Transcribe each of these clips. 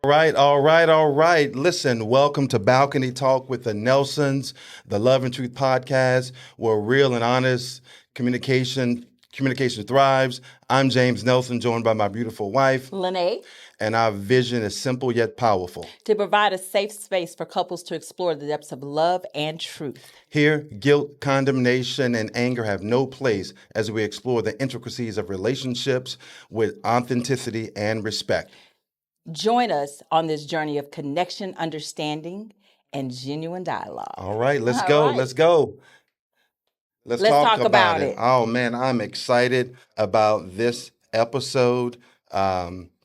All right. Listen, welcome to Balcony Talk with the Nelsons, the Love and Truth podcast, where real and honest communication thrives. I'm James Nelson, joined by my beautiful wife, Lanae, and our vision is simple yet powerful. to provide a safe space for couples to explore the depths of love and truth. Here, guilt, condemnation, and anger have no place as we explore the intricacies of relationships with authenticity and respect. Join us on this journey of connection, understanding, and genuine dialogue. All right, let's All go. right. Let's go. Let's talk about it. it. Oh man, I'm excited about this episode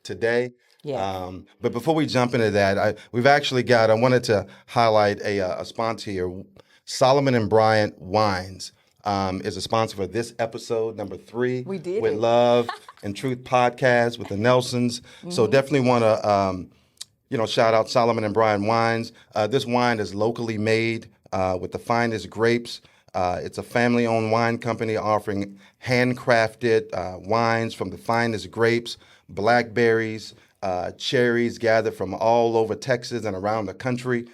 today. Yes. But before we jump into that, I wanted to highlight a sponsor here. Solomon and Bryant Wines is a sponsor for this episode, number 3. We did with it. Love and Truth podcast with the Nelsons. So definitely want to shout out Solomon and Bryant Wines. This wine is locally made with the finest grapes. It's a family-owned wine company offering handcrafted wines from the finest grapes, blackberries, cherries gathered from all over Texas and around the country.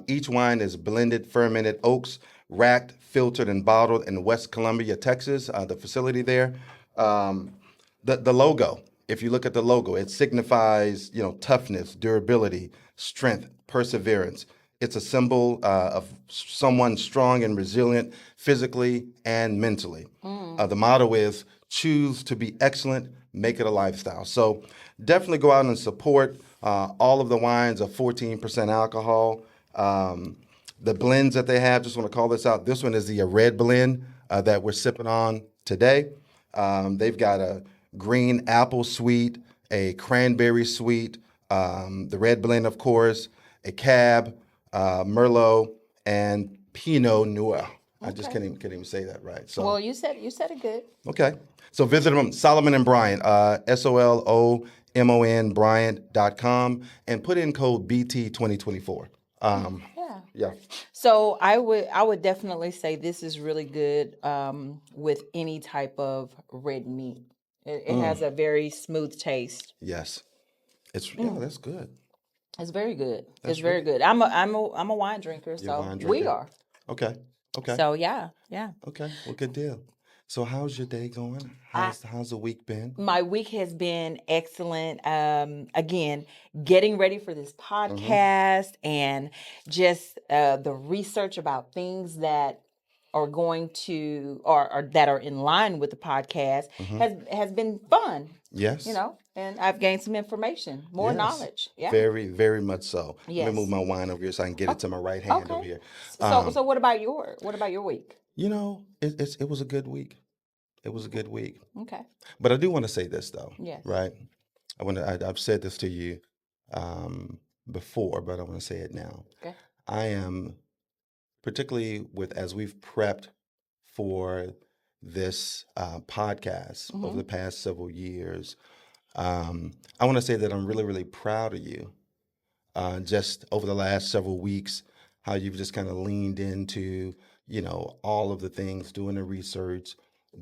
Each wine is blended, fermented oaks, racked, filtered, and bottled in West Columbia, Texas, the facility there. The logo, if you look at the logo, it signifies, toughness, durability, strength, perseverance. It's a symbol of someone strong and resilient physically and mentally. The motto is choose to be excellent, make it a lifestyle. So definitely go out and support. All of the wines are 14% alcohol. The blends that they have, just want to call this out. This one is the red blend that we're sipping on today. They've got a green apple sweet, a cranberry sweet, the red blend, of course, a cab, Merlot, and Pinot Noir. I just can't even say that right. So Well, you said it good. okay. So visit them, Solomon and Bryant, SOLOMON Bryant.com, and put in code BT2024. Yeah. So I would definitely say this is really good with any type of red meat. It has a very smooth taste. Yes. That's good. It's very good. It's very good. I'm a wine drinker, You're a so wine we drinker? are. Okay. So yeah. Okay. Well, good deal. So how's your day going? How's the week been? My week has been excellent. Again, getting ready for this podcast and just the research about things that are going to or that are in line with the podcast has been fun. Yes. And I've gained some information, more Yes. knowledge. Yeah. Very, very much so. Yes. Let me move my wine over here so I can get it to my right hand over here. So what about your week? It was a good week. It was a good week. Okay. But I do want to say this though. Yes. Right? I've said this to you before, but I want to say it now. Okay. I am particularly as we've prepped for this podcast over the past several years. I want to say that I'm really, really proud of you. Just over the last several weeks, how you've just kind of leaned into, all of the things, doing the research,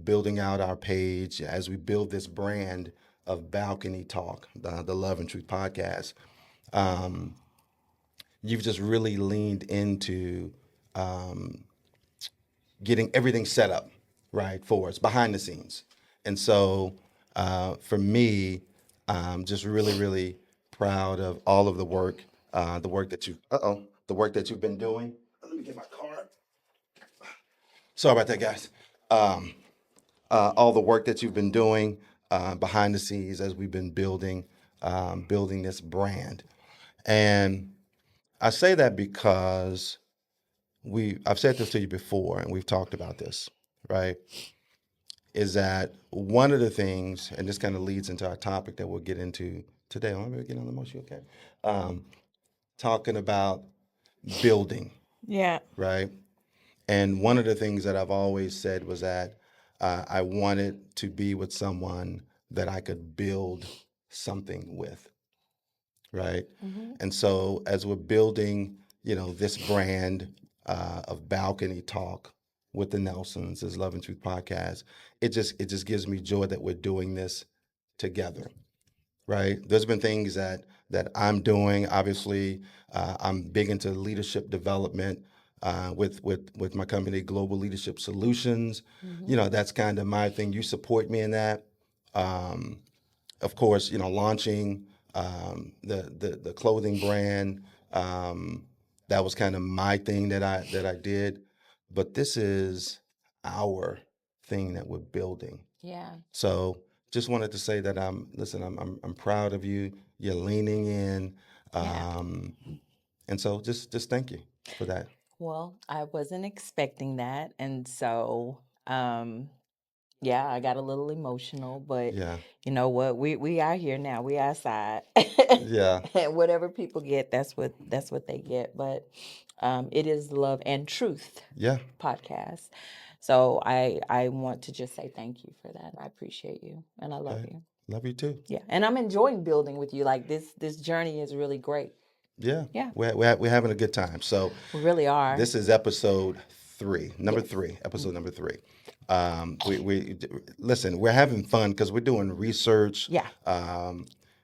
building out our page as we build this brand of Balcony Talk, the Love and Truth podcast. You've just really leaned into getting everything set up, right, for us behind the scenes. And so for me, I'm just really, really proud of all of the work that you've been doing. Let me get my card. Sorry about that, guys. All the work that you've been doing behind the scenes as we've been building this brand. And I say that because I've said this to you before, and we've talked about this, right? Is that one of the things, and this kind of leads into our topic that we'll get into today. I'm going to get on the motion, okay? Talking about building, Yeah. right? And one of the things that I've always said was that I wanted to be with someone that I could build something with, right? And so as we're building, this brand of Balcony Talk with the Nelsons, this Love and Truth podcast, it just gives me joy that we're doing this together, right? There's been things that that I'm doing. Obviously, I'm big into leadership development with my company, Global Leadership Solutions. Mm-hmm. You know, that's kind of my thing. You support me in that. Of course, you know, launching the clothing brand. That was kind of my thing that I did. But this is our thing that we're building. Yeah. So just wanted to say that I'm proud of you. You're leaning in, Yeah. and so just thank you for that. Well, I wasn't expecting that. And so, yeah, I got a little emotional, but Yeah, you know what? We are here now. We outside. yeah, And whatever people get, that's what they get. But it is Love and Truth yeah. podcast. So I want to just say thank you for that. I appreciate you and I love Okay, you. love you too. Yeah. And I'm enjoying building with you. Like this journey is really great. Yeah, Yeah. we're having a good time. So We really are. this is episode three, number Yes. three, episode number three. We listen. We're having fun because we're doing research. Yeah.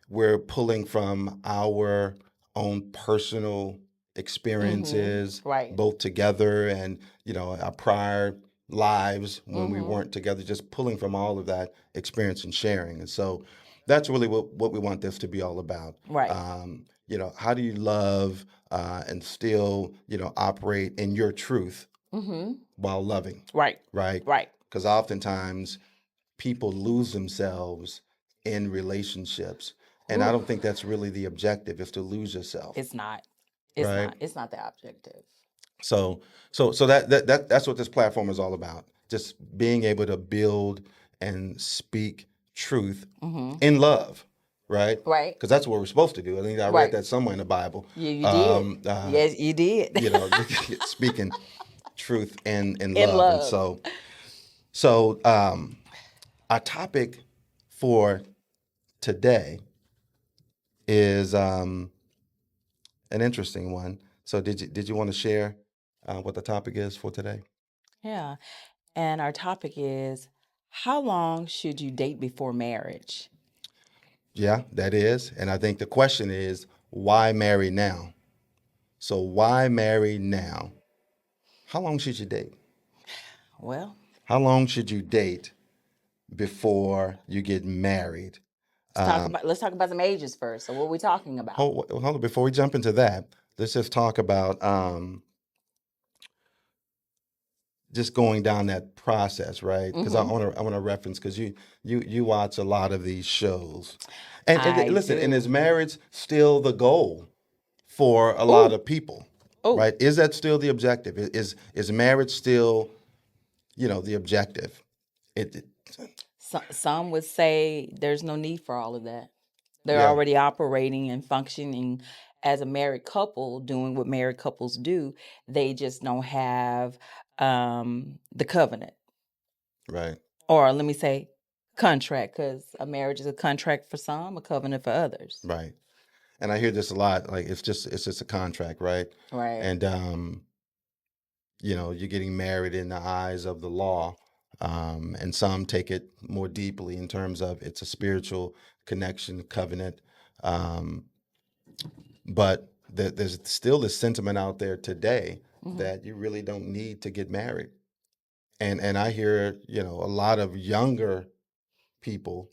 We're pulling from our own personal experiences, Right. both together and our prior lives when we Mm-hmm. weren't together. Just pulling from all of that experience and sharing. And so that's really what we want this to be all about. Right. How do you love and still, operate in your truth Mm-hmm. while loving, Right. right? Right. Because oftentimes people lose themselves in relationships. And I Whew. don't think that's really the objective, is to lose yourself, It's not. It's right? not. It's not the objective. So that's what this platform is all about. Just being able to build and speak truth Mm-hmm. in love, right? Right. Because that's what we're supposed to do. I think I read Right. that somewhere in the Bible. Yeah, you did. Yes, you did. Speaking truth in In love. And love. so our topic for today is an interesting one. So did you want to share what the topic is for today? Yeah. And our topic is, how long should you date before marriage? Yeah, that is. And I think the question is, why marry now? So why marry now? How long should you date? Well, How long should you date before you get married? let's talk about some ages first. So what are we talking about? Hold on. Before we jump into that, let's just talk about just going down that process, right? Because Mm-hmm. I want to reference, because you watch a lot of these shows, and I listen, and do. is marriage still the goal for a lot Oh, of people, oh. right? Is that still the objective? Is marriage still, the objective? It Some would say there's no need for all of that. They're yeah, already operating and functioning as a married couple, doing what married couples do. They just don't have the covenant, right, or let me say, contract, because a marriage is a contract for some, a covenant for others. right. And I hear this a lot. Like it's just a contract, right? Right. And you're getting married in the eyes of the law. And some take it more deeply in terms of it's a spiritual connection, covenant. Um, but there's still this sentiment out there today Mm-hmm. that you really don't need to get married. And I hear, a lot of younger people,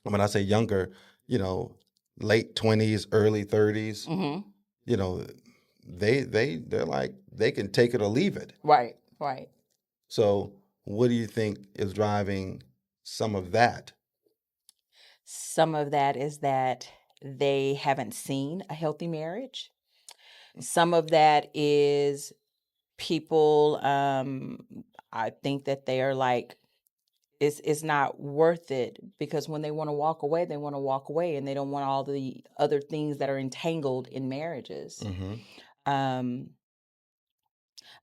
when I say younger, late 20s, early 30s, Mm-hmm. you know, they're like, they can take it or leave it. Right. Right. So what do you think is driving some of that? Some of that is that they haven't seen a healthy marriage. Some of that is people, I think that they are like, it's not worth it, because when they want to walk away, they want to walk away, and they don't want all the other things that are entangled in marriages. Mm-hmm. Um,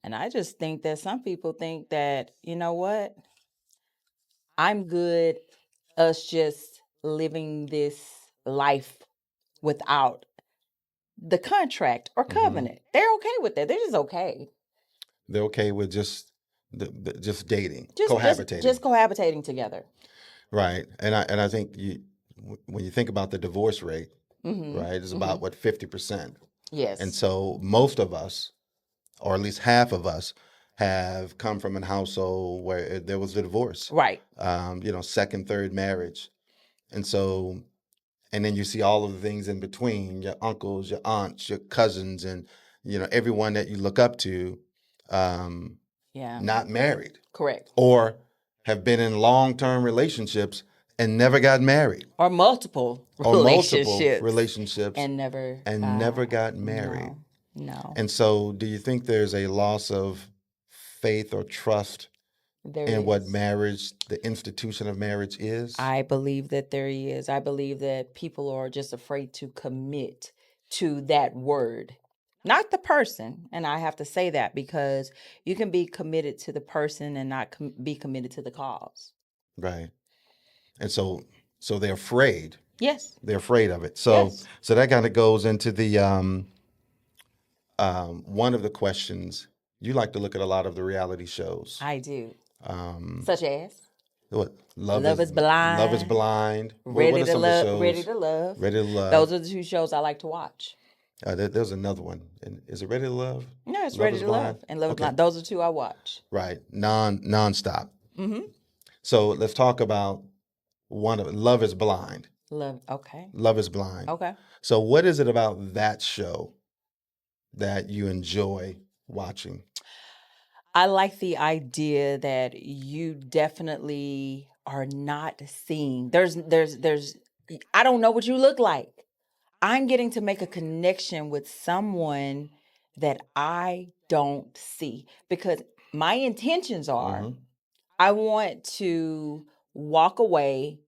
and I just think that some people think that, you know what, I'm good us just living this life without the contract or Mm-hmm. covenant. They're okay with that. They're just okay. They're okay with just dating, Just cohabitating, just cohabitating together. right? And I think when you think about the divorce rate, right? It's about, 50%. Yes. And so most of us, or at least half of us, have come from a household where there was a divorce, Right. Second, third marriage. And so, and then you see all of the things in between, your uncles, your aunts, your cousins, and, everyone that you look up to, Yeah. not married Correct. or have been in long-term relationships and never got married, Or multiple or multiple relationships relationships and never never got married. No. And so, do you think there's a loss of faith or trust There in what is. marriage, the institution of marriage is? I believe that there is. I believe that people are just afraid to commit to that word, not the person. And I have to say that because you can be committed to the person and not be committed to the cause. Right. And so they're afraid. Yes. They're afraid of it. Yes. So that kind of goes into the one of the questions. You like to look at a lot of the reality shows. I do. Um, Such as what? Love is Blind. Love is Blind. Ready What are to some of the Love. shows? Ready to Love. Ready to Love. Those are the two shows I like to watch. There's another one. Is it Ready to Love? No, it's Love Ready is to Blind? Love and Love is Okay. Blind. Those are two I watch. Right. Nonstop. Mm-hmm. So let's talk about one of Love is Blind. Love. Okay. Love is Blind. Okay. So what is it about that show that you enjoy watching? I like the idea that you definitely are not seeing. There's I don't know what you look like. I'm getting to make a connection with someone that I don't see because my intentions are Mhm. I want to walk away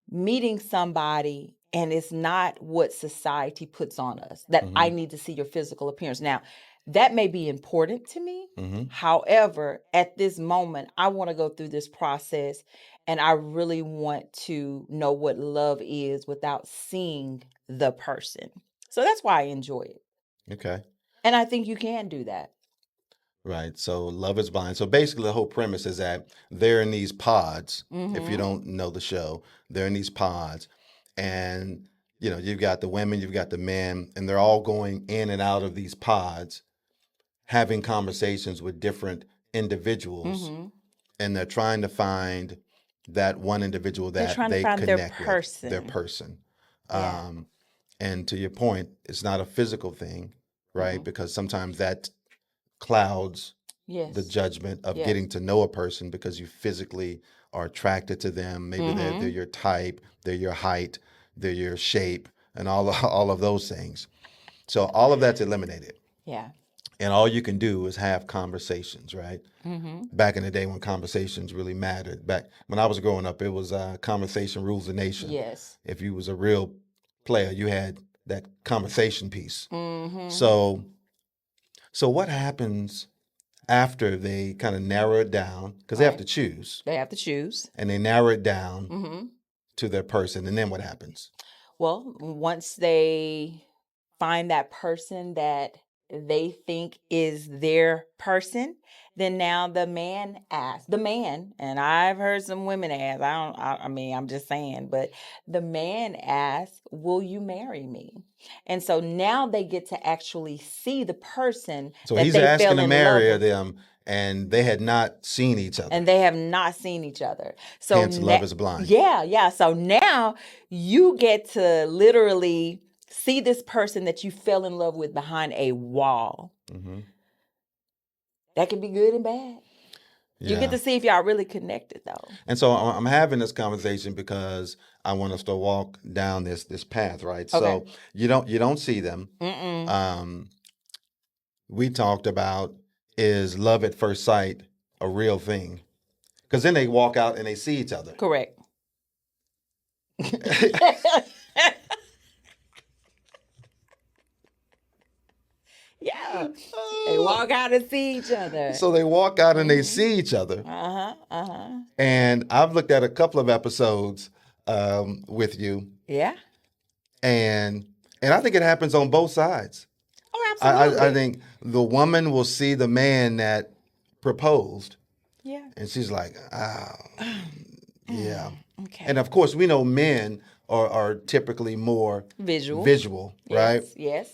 meeting somebody and it's not what society puts on us that I need to see your physical appearance. Now, that may be important to me. Mhm. However, at this moment, I want to go through this process and I really want to know what love is without seeing the person. So that's why I enjoy it. Okay. And I think you can do that. Right. So Love is Blind. So basically the whole premise is that they're in these pods. If you don't know the show, they're in these pods. And you've got the women, you've got the men, and they're all going in and out of these pods, having conversations with different individuals. And they're trying to find that one individual They're that trying to they find their connect with, their person. person. Yeah. And to your point, it's not a physical thing, right? Because sometimes that clouds Yes. the judgment of Yes. getting to know a person because you physically are attracted to them. Maybe they're your type, they're your height, they're your shape, and all of those things. So all of that's eliminated. Yeah. And all you can do is have conversations, right? Mm-hmm. Back in the day when conversations really mattered. Back when I was growing up, it was conversation rules the nation. Yes. If you was a real player, you had that conversation piece. Mm-hmm. So what happens after they kind of narrow it down? Because they have to choose. They have to choose. And they narrow it down Mm-hmm. to their person. And then what happens? Well, once they find that person that they think is their person, then now the man asks, and I've heard some women ask, I mean, I'm just saying, but the man asks, will you marry me? And so now they get to actually see the person So that he's they asking fell to in marry love with. them, and they had not seen each other. And they have not seen each other. So Hence, Love is Blind. Yeah. So now you get to literally see this person that you fell in love with behind a wall. Mm-hmm. That can be good and bad. Yeah. You get to see if y'all really connected, though. And so I'm having this conversation because I want us to walk down this path, right? Okay. So you don't see them. We talked about, is love at first sight a real thing? Because then they walk out and they see each other. Correct. Yeah. They walk out and see each other. So they walk out and they see each other. And I've looked at a couple of episodes with you. Yeah. And I think it happens on both sides. Oh, absolutely. I think the woman will see the man that proposed. Yeah. And she's like, oh, yeah. Okay. And of course, we know men are typically more Visual. right? Yes.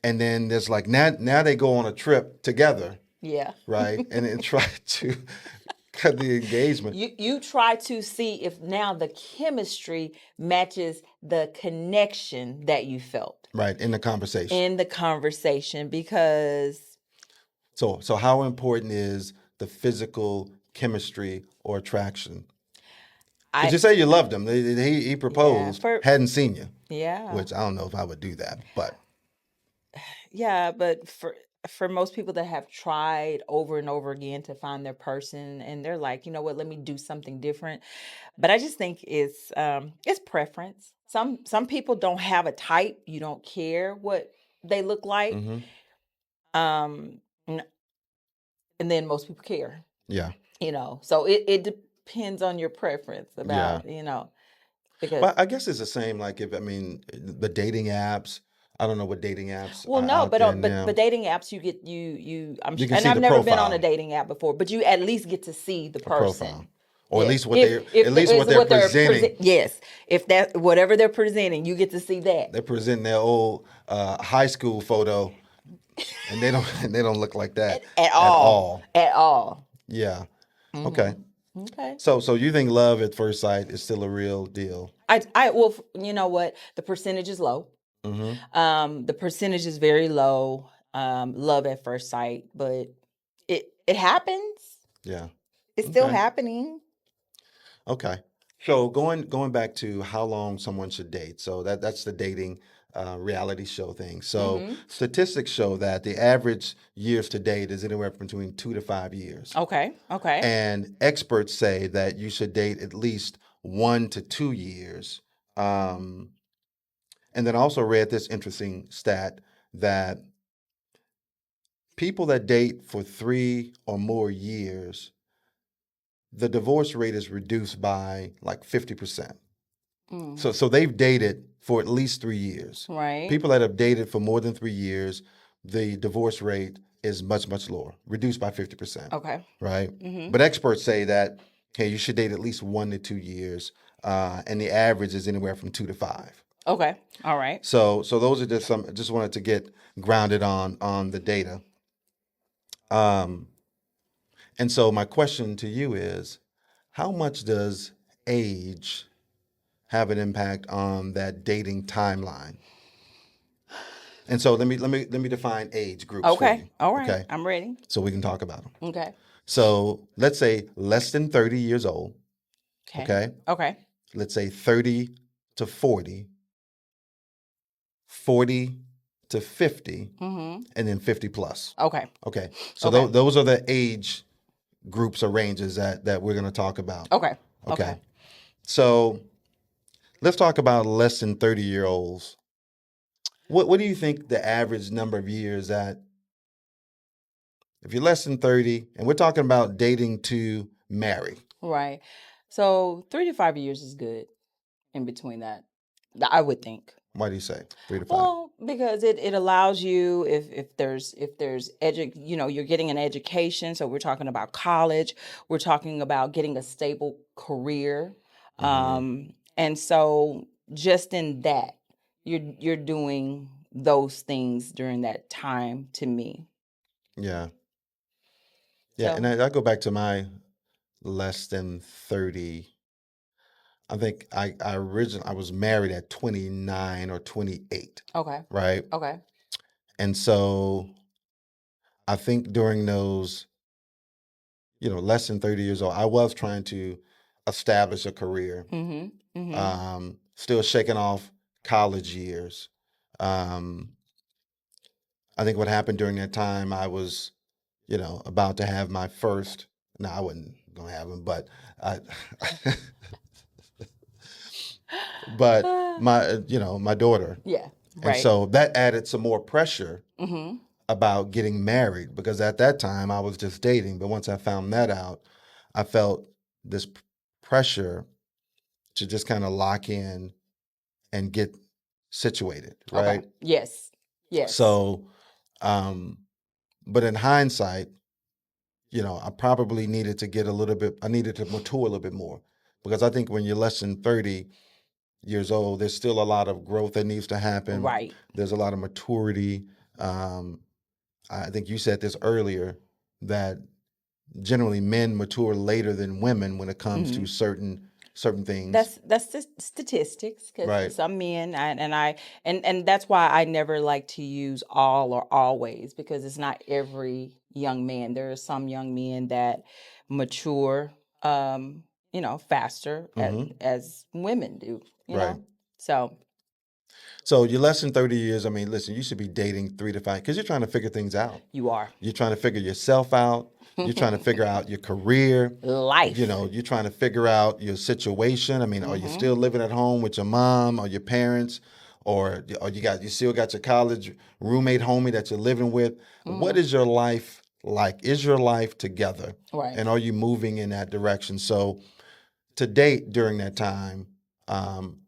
And then there's like now they go on a trip together, Yeah. right? And then try to cut the engagement. You try to see if now the chemistry matches the connection that you felt Right, in the conversation. because So how important is the physical chemistry or attraction? Because you say you loved him. He proposed, hadn't seen you. Yeah. Which I don't know if I would do that, but Yeah, but for most people that have tried over and over again to find their person, and they're like, you know what, let me do something different. But I just think it's preference. Some people don't have a type. You don't care what they look like. Um, n- and then most people care. yeah. So it depends on your preference about, because But I guess it's the same. Like the dating apps. I don't know what dating apps well, are no, out there but now. dating apps, you get you. You can And see I've the never been on profile. a dating app before, but you at least get to see the person. Profile. Or at Yes. least what they're presenting. Yes, if that whatever they're presenting, you get to see that. They're presenting their old high school photo, and they don't look like that At all. Yeah. Okay. Okay. So you think love at first sight is still a real deal? Well, you know what? The percentage is low. The percentage is very low. Love at first sight, but it happens. Yeah. It's still happening. Okay. So going back to how long someone should date. So that's the dating reality show thing. So statistics show that the average years to date is anywhere between 2 to 5 years. Okay. And experts say that you should date at least 1 to 2 years. And then I also read this interesting stat that people that date for 3 or more years, the divorce rate is reduced by like 50%. So they've dated for at least 3 years. Right. People that have dated for more than 3 years, the divorce rate is much, much lower, reduced by 50%. Okay. Right? But experts say that, hey, you should date at least 1 to 2 years, and the average is anywhere from 2 to 5. Okay. All right. So those are just some. Just wanted to get grounded on the data. And so my question to you is, how much does age have an impact on that dating timeline? And so let me define age groups for Okay. you. All right. Okay. I'm ready. So we can talk about them. Okay. So let's say less than 30 years old. Okay. Okay. Let's say 30 to 40, 40 to 50, and then 50 plus. Okay. Okay. So those are the age groups or ranges that we're going to talk about. Okay. So let's talk about less than 30-year-olds. What do you think the average number of years that if you're less than 30, and we're talking about dating to marry? Right. So 3 to 5 years is good in between that. I would think. Why do you say 3 to 5? Well, because it allows you if there's you're getting an education. So we're talking about college. We're talking about getting a stable career. And so just in that, you're doing those things during that time to me. Yeah. Yeah, and I go back to my less than 30. I think I was married at 29 or 28. Okay. Right? Okay. And so I think during those, less than 30 years old, I was trying to establish a career. Still shaking off college years. I think what happened during that time, I was, about to have my first. No, I wasn't gonna have him, but my daughter. Yeah. And so that added some more pressure about getting married, because at that time I was just dating. But once I found that out, I felt this pressure to just kind of lock in and get situated, right? Okay. Yes. So, but in hindsight, I probably needed to I needed to mature a little bit more, because I think when you're less than 30, years old, there's still a lot of growth that needs to happen. Right. There's a lot of maturity. I think you said this earlier, that generally men mature later than women when it comes to certain things. That's the statistics, Right. because some men, and that's why I never like to use all or always, because it's not every young man. There are some young men that mature, faster as women do. Right. So So you're less than 30 years. I mean, listen, you should be dating 3 to 5 because you're trying to figure things out. you are You're trying to figure yourself out. You're trying to figure out your career. life. You're trying to figure out your situation. I mean, are you still living at home with your mom or your parents, or you still got your college roommate homie that you're living with? What is your life like? Is your life together? Right. And are you moving in that direction? So to date during that time, um,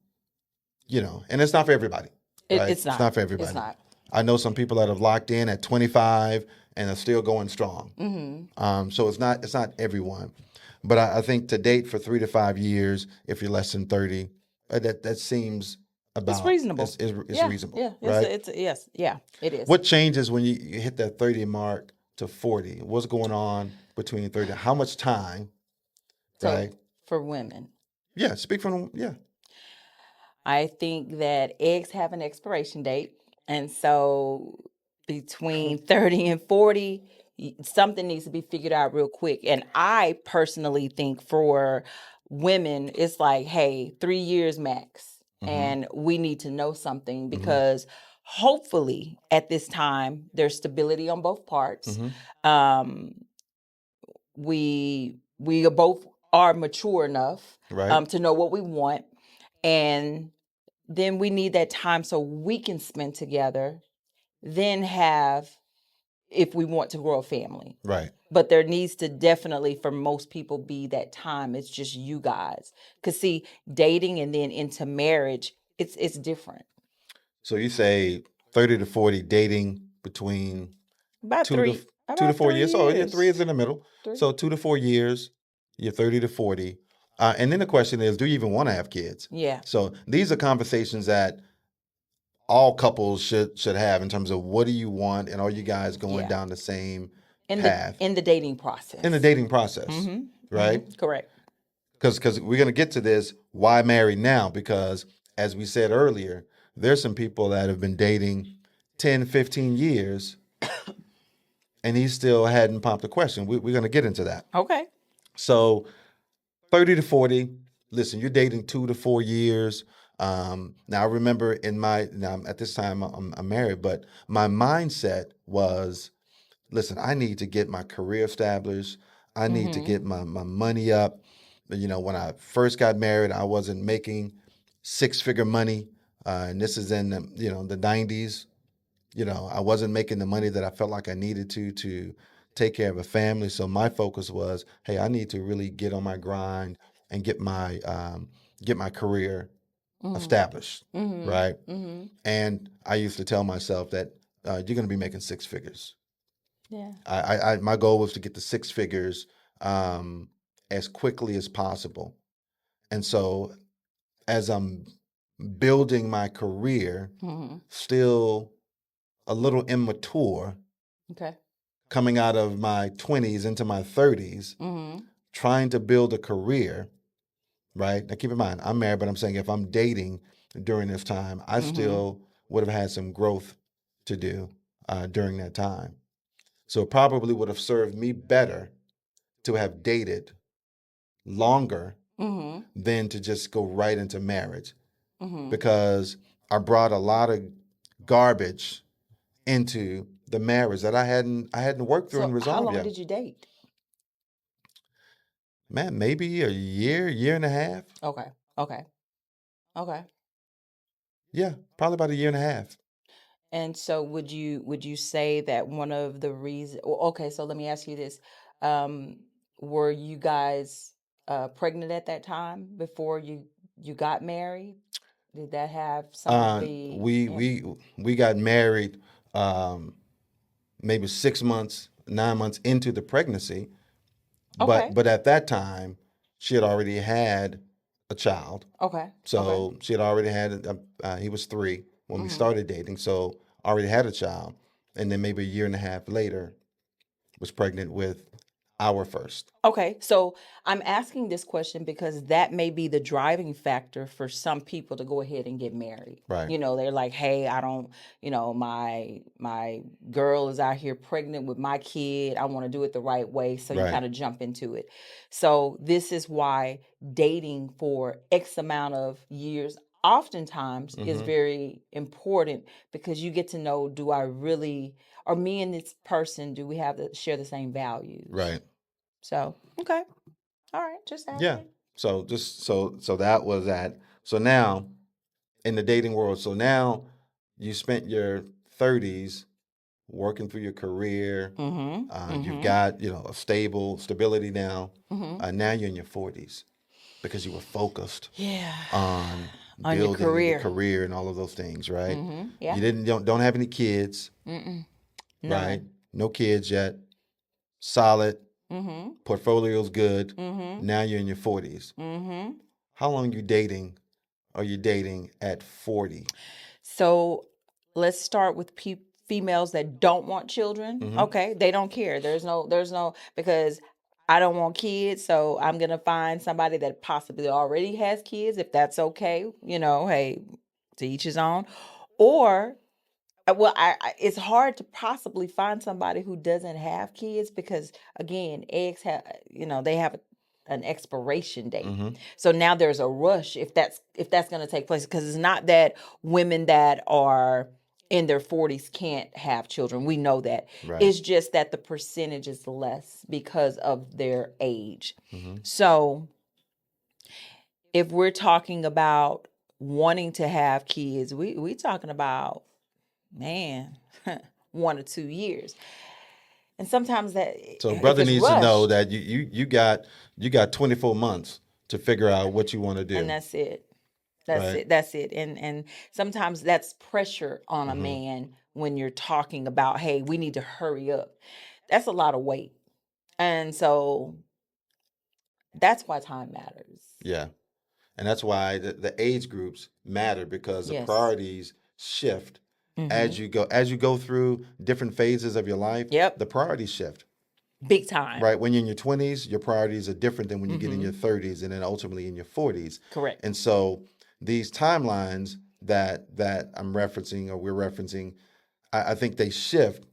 and it's not for everybody, right? It's not. It's not for everybody. It's not. I know some people that have locked in at 25 and are still going strong. So it's not everyone, but I think to date for 3 to 5 years, if you're less than 30, that seems about It's reasonable. It's reasonable, Yeah. right? Yes. Yeah. It is. What changes when you hit that 30 mark to 40? What's going on between 30? How much time, right? For women, Yeah, speak from I think that eggs have an expiration date. And so between 30 and 40, something needs to be figured out real quick. And I personally think for women, it's like, hey, 3 years max. And we need to know something, because hopefully at this time, there's stability on both parts. We both are mature enough Right. to know what we want. And then we need that time so we can spend together, then have, if we want to grow a family. Right. But there needs to definitely, for most people, be that time. It's just you guys. Because see, dating and then into marriage, it's different. So you say 30 to 40 dating between About two three. to About 2 to 4 years. 3 Oh, yeah, years. 3 is in the middle. 3. So 2 to 4 years, you're 30 to 40. And then the question is, do you even want to have kids? Yeah. So these are conversations that all couples should have in terms of what do you want, and are you guys going Yeah. down the same In path the dating process. in the dating process, right? Correct. Because we're going to get to this, why marry now? Because as we said earlier, there's some people that have been dating 10, 15 years and he still hadn't popped a question. We're going to get into that. Okay. So 30 to 40, listen, you're dating 2 to 4 years. Now I remember now at this time I'm married, but my mindset was, listen, I need to get my career established. I need to get my money up. When I first got married, I wasn't making six-figure money. And this is in the 90s. I wasn't making the money that I felt like I needed to take care of a family. So my focus was, hey, I need to really get on my grind and get my career established, right? And I used to tell myself that you're going to be making six figures. Yeah. My goal was to get to six figures as quickly as possible. And so as I'm building my career, still a little immature, Okay. coming out of my 20s into my 30s, trying to build a career, right? Now keep in mind, I'm married, but I'm saying if I'm dating during this time, I still would have had some growth to do during that time. So it probably would have served me better to have dated longer than to just go right into marriage, because I brought a lot of garbage into the marriage that I hadn't worked through and So how resolved long yet. did you date? Man, maybe a year and a half. Okay. Yeah, probably about a year and a half. And so would you say that one of the reasons, okay, so let me ask you this. Were you guys pregnant at that time before you got married? Did that have some of the We got married maybe 6 months, 9 months into the pregnancy, Okay. but at that time she had already had a child. Okay. Okay. So she had already had, he was 3 when we started dating. So already had a child. And then maybe a year and a half later was pregnant with our first. Okay, so I'm asking this question because that may be the driving factor for some people to go ahead and get married. Right. You know, they're like, "Hey, I don't, my girl is out here pregnant with my kid. I want to do it the right way." So you Right. kind of jump into it. So this is why dating for X amount of years oftentimes is very important because you get to know, do I really, or me and this person, do we share the same values? Right. So, okay. All right. Just Yeah. asking. So just so that was that. So now in the dating world, so now you spent your 30s working through your career. You've got, a stability now. Now you're in your 40s because you were focused Yeah. on On your building your career. career and all of those things, right? Yeah. You don't have any kids, None. right? No kids yet. Solid. Portfolio's good. Now you're in your 40s. How long are you dating at 40? So let's start with females that don't want children. Okay. They don't care. There's no, because I don't want kids. So I'm going to find somebody that possibly already has kids, if that's okay. Hey, to each his own. Or, well, it's hard to possibly find somebody who doesn't have kids because, again, eggs have, they have an expiration date. So now there's a rush if that's going to take place, because it's not that women that are in their 40s can't have children. We know that. Right. It's just that the percentage is less because of their age. So if we're talking about wanting to have kids, we talking about, man, 1 or 2 years. And sometimes that, So brother if it's needs to know rushed, that you got 24 months to figure out what you want to do. and that's it. That's Right. it. That's it. And sometimes that's pressure on a man when you're talking about, hey, we need to hurry up. That's a lot of weight. And so that's why time matters. Yeah. And that's why the age groups matter, because the Yes. priorities shift as you go through different phases of your life. Yep. The priorities shift. Big time. Right. When you're in your 20s, your priorities are different than when you get in your 30s and then ultimately in your 40s. Correct. And so these timelines that I'm referencing, or we're referencing, I think they shift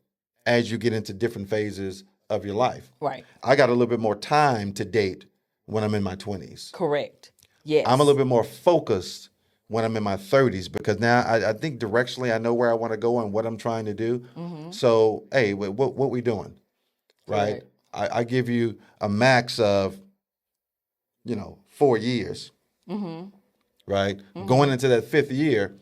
as you get into different phases of your life. Right. I got a little bit more time to date when I'm in my 20s. Correct. Yes. I'm a little bit more focused when I'm in my 30s, because now I think directionally I know where I want to go and what I'm trying to do. So, hey, what we doing? Right? I give you a max of, 4 years. Right? Going into that 5th year,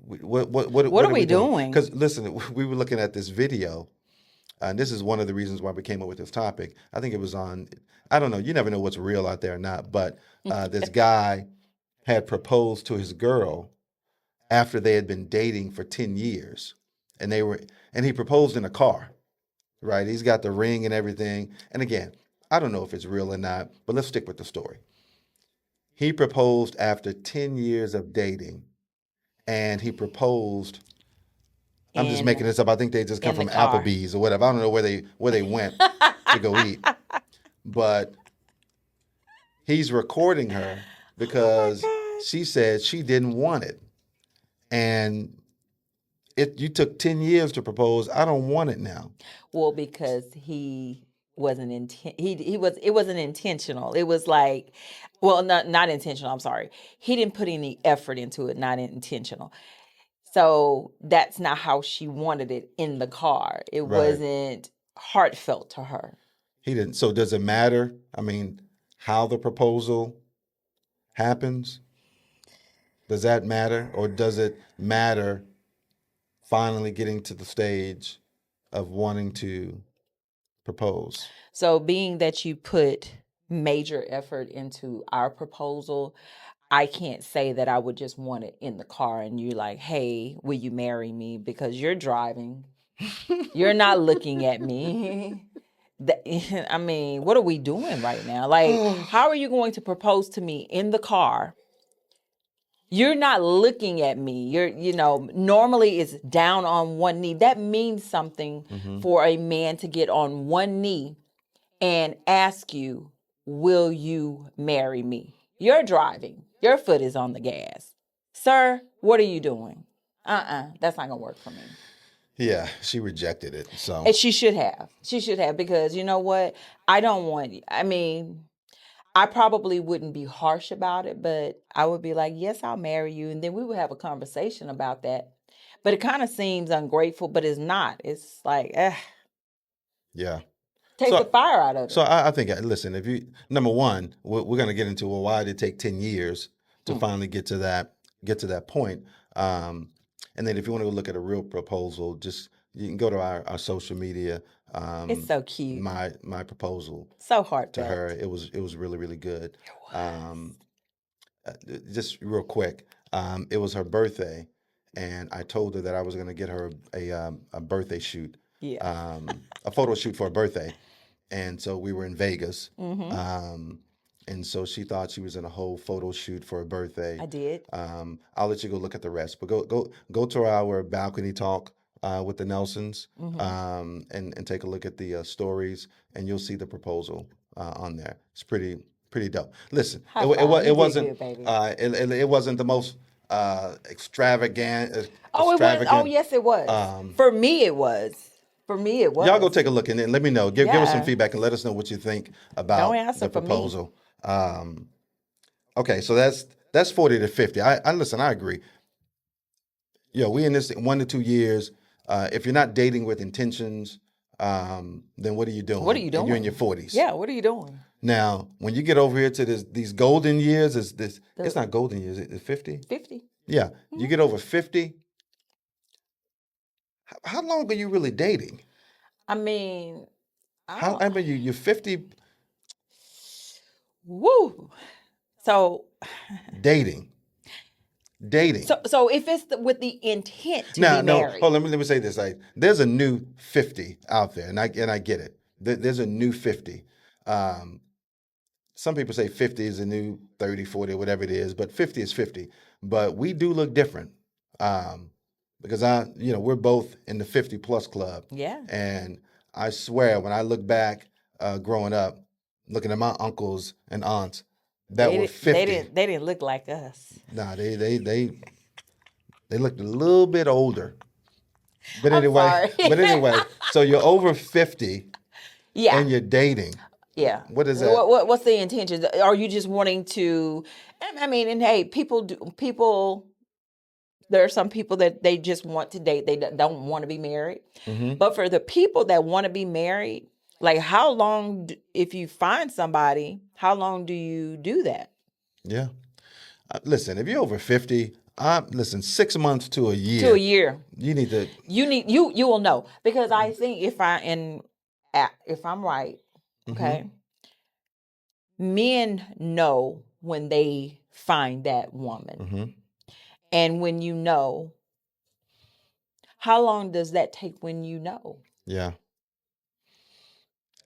what are we doing? Because listen, we were looking at this video, and this is one of the reasons why we came up with this topic. I think it was on, I don't know, you never know what's real out there or not, but this guy had proposed to his girl after they had been dating for 10 years. And he proposed in a car, right? He's got the ring and everything. And again, I don't know if it's real or not, but let's stick with the story. He proposed after 10 years of dating, and he proposed, I'm just making this up, I think they just come from Applebee's or whatever. I don't know where they went to go eat. But he's recording her because she said she didn't want it. And you took 10 years to propose. I don't want it now. Well, because he wasn't it wasn't intentional. It was like, well, not intentional. I'm sorry. He didn't put any effort into it, not intentional. So that's not how she wanted it in the car. It wasn't heartfelt to her. He didn't. So does it matter? I mean, how the proposal happens? Does that matter? Or does it matter finally getting to the stage of wanting to propose? So being that you put major effort into our proposal, I can't say that I would just want it in the car and you're like, hey, will you marry me? Because you're driving. You're not looking at me. I mean, what are we doing right now? Like, how are you going to propose to me in the car? You're not looking at me. Normally it's down on one knee. That means something for a man to get on one knee and ask you, will you marry me? You're driving. Your foot is on the gas. Sir, what are you doing? That's not going to work for me. Yeah, she rejected it. So And she should have. She should have, because you know what? I don't want, I mean, I probably wouldn't be harsh about it, but I would be like, yes, I'll marry you. And then we would have a conversation about that. But it kind of seems ungrateful, but it's not. It's like, yeah. take the So fire out of so it. I think, listen, if you, number one, we're going to get into, well, why did it take 10 years to finally get to that point? And then if you want to look at a real proposal, just you can go to our social media. It's so cute. My proposal So to heartfelt. her, it was really, really good. Just real quick, it was her birthday, and I told her that I was going to get her a birthday shoot, Yeah. a photo shoot for her birthday, and so we were in Vegas, Mm-hmm. and so she thought she was in a whole photo shoot for her birthday. I did. I'll let you go look at the rest, but go to our balcony talk with the Nelsons, and take a look at the stories, and you'll see the proposal on there. It's pretty dope. Listen, High five. You did wasn't good, baby. it wasn't the most extravagant. Oh, it was. Oh, extravagant. yes, it was. For me, it was. For me, it was. Y'all go take a look and then let me know. Give us some Yeah. feedback and let us know what you think about Don't answer the for me. proposal. Okay, so that's 40 to 50. I listen, I agree. We in this 1 to 2 years. If you're not dating with intentions, then what are you doing? What are you And you're in doing? your 40s. Yeah, what are you doing? Now, when you get over here to these golden years, it's not golden years, it's 50. 50. Yeah, you get over 50. How long are you really dating? I mean, I mean, you're 50 woo. So, dating. so if it's with the intent to Now, be no, married, hold on, let me say this. Like, there's a new 50 out there, and I get it. There's a new 50. Some people say 50 is a new 30, 40, whatever it is, but 50 is 50. But we do look different, because we're both in the 50 plus club. yeah, And I swear, when I look back, growing up, looking at my uncles and aunts that were 50, they didn't look like us. nah, they looked a little bit older. But I'm anyway, sorry. So you're over 50 Yeah, and you're dating. yeah. What is that? What's the intention? Are you just wanting to? I mean, and hey, people. There are some people that they just want to date. They don't want to be married. But for the people that want to be married, like how long, if you find somebody, how long do you do that? Yeah. Listen, if you're over 50, listen, 6 months to a year. To a year. You need to. You will know, because I think if I'm right, okay, men know when they find that woman, and when you know, how long does that take when you know? Yeah.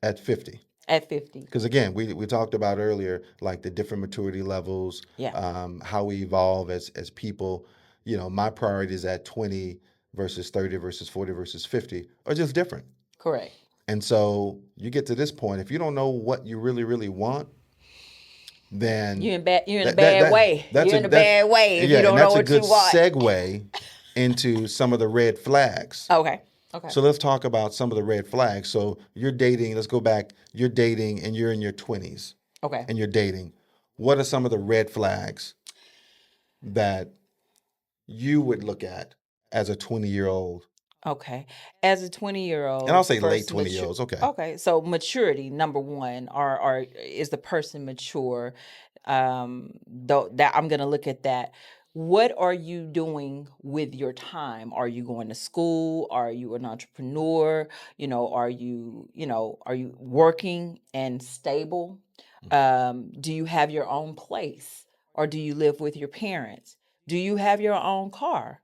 At 50. At 50. Because again, we talked about earlier, like the different maturity levels, Yeah. how we evolve as people. My priorities at 20 versus 30 versus 40 versus 50 are just different. Correct. And so you get to this point, if you don't know what you really, really want, then You're in a bad way. You're in a bad way if you don't know what you want. That's a good segue into some of the red flags. Okay. So let's talk about some of the red flags. So you're dating, let's go back, you're dating and you're in your 20s. Okay. And you're dating. What are some of the red flags that you would look at as a 20-year-old? Okay. As a 20-year-old. And I'll say late 20-year-olds. Okay. Okay. So maturity, number one, is the person mature? Though that I'm gonna look at that. What are you doing with your time? Are you going to school? Are you an entrepreneur? Are you working and stable? Do you have your own place? Or do you live with your parents? Do you have your own car?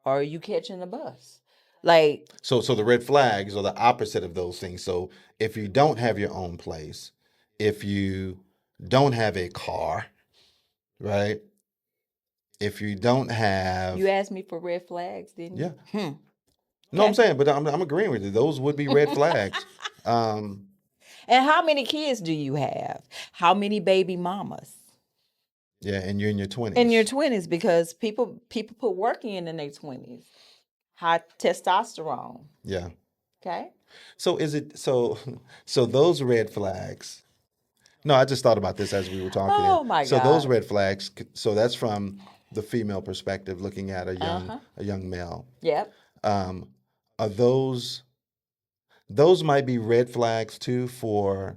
Or are you catching the bus? Like, So the red flags are the opposite of those things. So if you don't have your own place, if you don't have a car, right? If you don't have, you asked me for red flags, didn't yeah. you? No, I'm Okay. saying, but I'm agreeing with you. Those would be red flags. Um, And how many kids do you have? How many baby mamas? yeah, and you're in your In your 20s. 20s, because people put work in their 20s. High testosterone. Yeah. Okay. So is it so? So those red flags. No, I just thought about this as we were talking. Oh my So those God. red flags. So that's from the female perspective, looking at Uh-huh. a young male. Yep. Um, are those might be red flags too for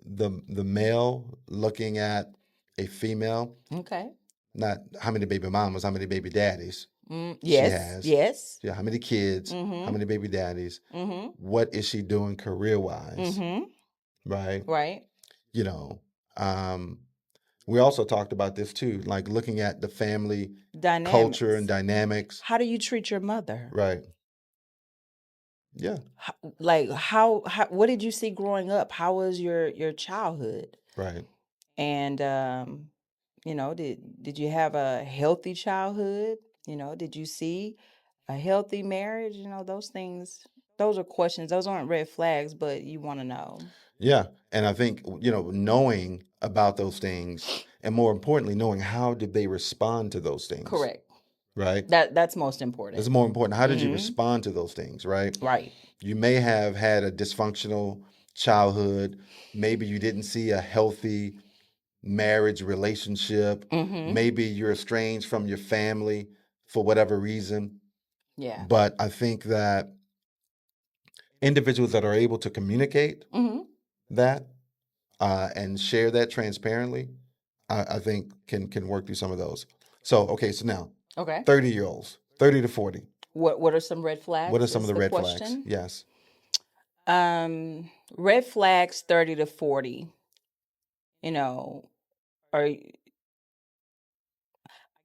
the male looking at a female. Okay. Not how many baby mamas, how many baby daddies she Yes. has. Yes. Yeah, how many kids, how Mm-hmm. many baby daddies, Mm-hmm. what is she doing career wise, Mm-hmm. right? Right. You know, um, we also talked about this too, like looking at the family culture and Dynamics. dynamics, How do you treat your mother? right? Yeah, Like, how what did you see growing up? How was your childhood? right. And did you have a healthy childhood? Did you see a healthy marriage? Those things, those are questions. Those aren't red flags, but you want to know. Yeah, and I think knowing about those things, and more importantly, knowing how did they respond to those things, Correct. right? That's most That's important. more important. How did you Mm-hmm. respond to those things, right? Right. You may have had a dysfunctional childhood. Maybe you didn't see a healthy marriage relationship. Mm-hmm. Maybe you're estranged from your family for whatever reason. Yeah. But I think that individuals that are able to communicate Mm-hmm. that and share that transparently, I think can work through some of those. So okay, so now Okay. 30-year-olds, 30 to 40. What are some red What are flags? some of Is the the red flags? question. Yes. Red flags 30 to 40. You know, are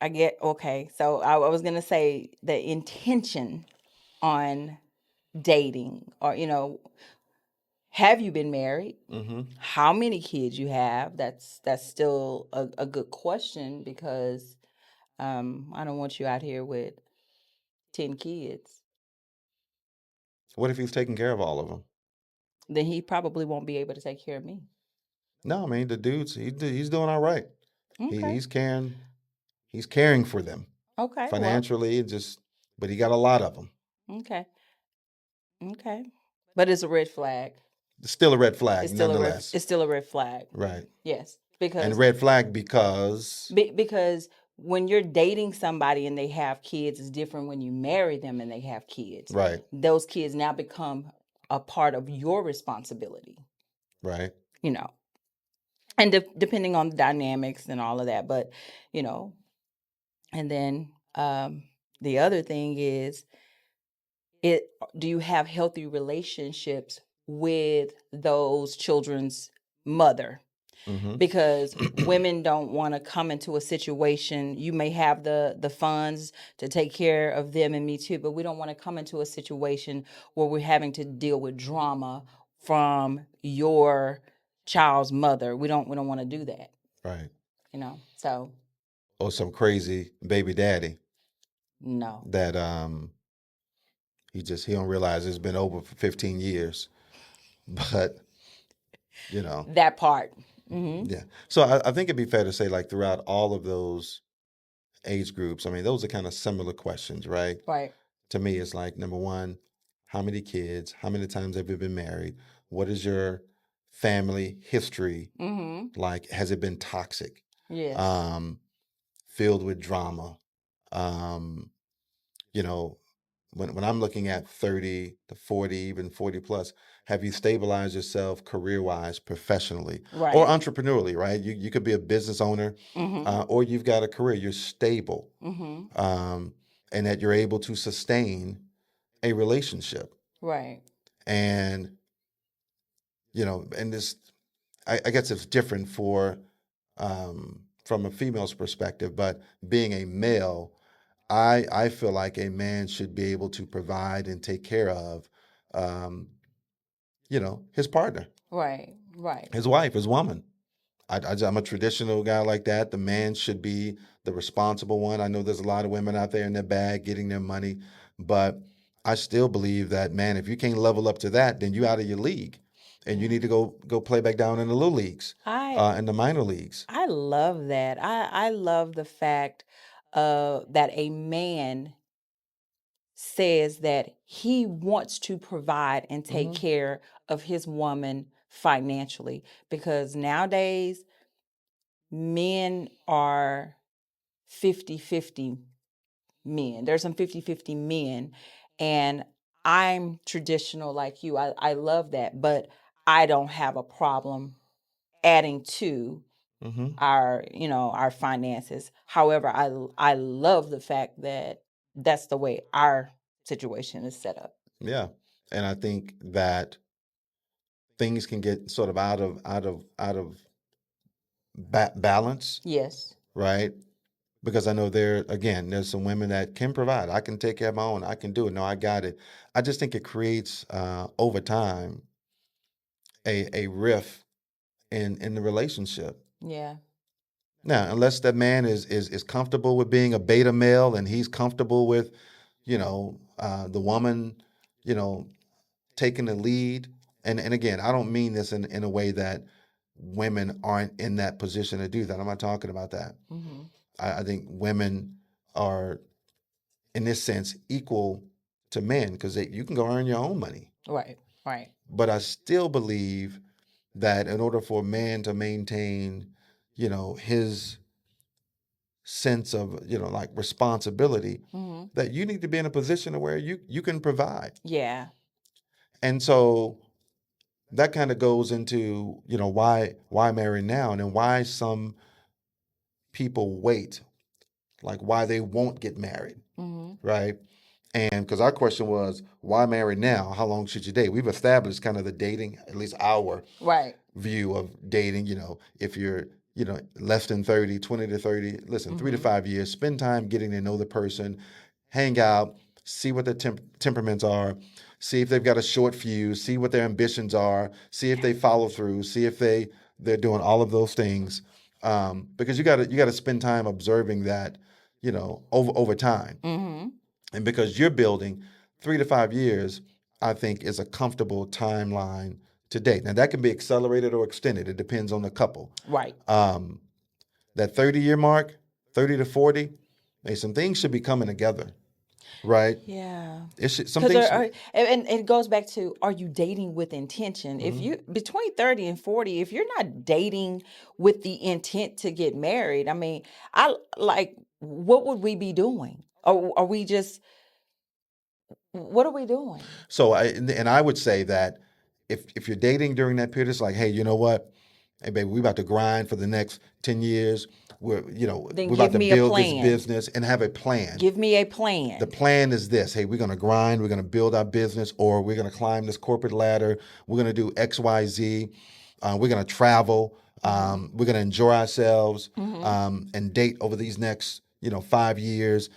I get okay. So I was gonna say the intention on dating, or have you been married? Mm-hmm. How many kids you have? That's still a good question, because I don't want you out here with 10 kids. What if he's taking care of all of them? Then he probably won't be able to take care of me. No, I mean the dude's he's doing all right. Okay. He's caring for them Okay. Well. financially, but he got a lot of them. Okay. Okay. But it's a red flag. It's still a red flag, It's still a red. nonetheless. It's still a red flag. Right. Yes, And because red flag because because when you're dating somebody and they have kids, it's different when you marry them and they have kids. right, Those kids now become a part of your responsibility. right. You know, and depending on the dynamics and all of that, but you know, and then the other thing is, it do you have healthy relationships with those children's mother? Mm-hmm. Because women don't want to come into a situation. You may have the funds to take care of them, and me too, but we don't want to come into a situation where we're having to deal with drama from your child's mother. We don't want to do that. Right. So Or some crazy baby daddy no. that he don't realize it's been over for 15 years. But you know, That part. Mm-hmm. yeah. So I think it'd be fair to say, like, throughout all of those age groups, I mean, those are kind of similar questions, right? Right. To me, it's like, number one, how many kids? How many times have you been married? What is your family history Mm-hmm. like? Has it been toxic? Yes. Um, Filled with drama? Um, you know, when I'm looking at 30 to 40, even 40 plus, have you stabilized yourself career wise, professionally, or Right. entrepreneurially, right? You could be a business owner, Mm-hmm. or you've got a career, you're stable, Mm-hmm. um, and that you're able to sustain a relationship. Right. And, and this, I guess it's different from a female's perspective, but being a male, I feel like a man should be able to provide and take care of, um, his partner, Right, right. his wife, his woman. I'm a traditional guy like that. The man should be the responsible one. I know there's a lot of women out there in their bag getting their money, but I still believe that, man, if you can't level up to that, then you out of your league, and you Yeah. need to go play back down in the little leagues, I in the minor leagues. I love that. I love the fact that a man says that he wants to provide and take Hmm. care of his woman financially, because nowadays men are 50-50 men. There's some 50-50 men, and I'm traditional like you. I love that, but I don't have a problem adding to Hmm. our finances. However, I love the fact that that's the way our situation is set up. Yeah, and I think that things can get sort of out of balance, Yes. right? Because I know there's some women that can provide. I can take care of my own. I can do it. No, I got it. I just think it creates, over time, a rift in the relationship. Yeah. Now, unless that man is comfortable with being a beta male, and he's comfortable with, the woman, you know, taking the lead. And again, I don't mean this in a way that women aren't in that position to do that. I'm not talking about that. Hmm. I think women are, in this sense, equal to men, because you can go earn your own money. Right. Right. But I still believe that in order for a man to maintain, his sense of, like responsibility, Hmm. that you need to be in a position where you can provide. Yeah. And so that kind of goes into, why marry now, and then why some people wait, like why they won't get married, Hmm. right? And because our question was, why marry now? How long should you date? We've established kind of the dating, at least our Right. view of dating. If you're, less than 30, 20 to 30, listen, 3 to 5 years, spend time getting to know the person, hang out, see what their temperaments are, see if they've got a short fuse, see what their ambitions are, see if they follow through, see if they're doing all of those things. Because you got to spend time observing that, over time. Hmm. And because you're building, 3 to 5 years, I think, is a comfortable timeline to date. Now, that can be accelerated or extended. It depends on the couple. Right. Um, that 30-year mark, 30 to 40, hey, some things should be coming together, right? Yeah. Some Because things. and it goes back to, are you dating with intention? If Mhm. you between 30 and 40, if you're not dating with the intent to get married, I mean, I like, what would we be doing? Or are we just, what are we doing? So I would say that if you're dating during that period, it's like, hey, you know what? Hey, baby, we about to grind for the next 10 years. Then We're about give to me a build this plan. business and have a plan. Give me a The plan. plan is this: hey, we're going to grind, we're going to build our business, or we're going to climb this corporate ladder, we're going to do XYZ, we're going to travel, Hmm. we're going to enjoy ourselves, Hmm. and date over these next 5 years.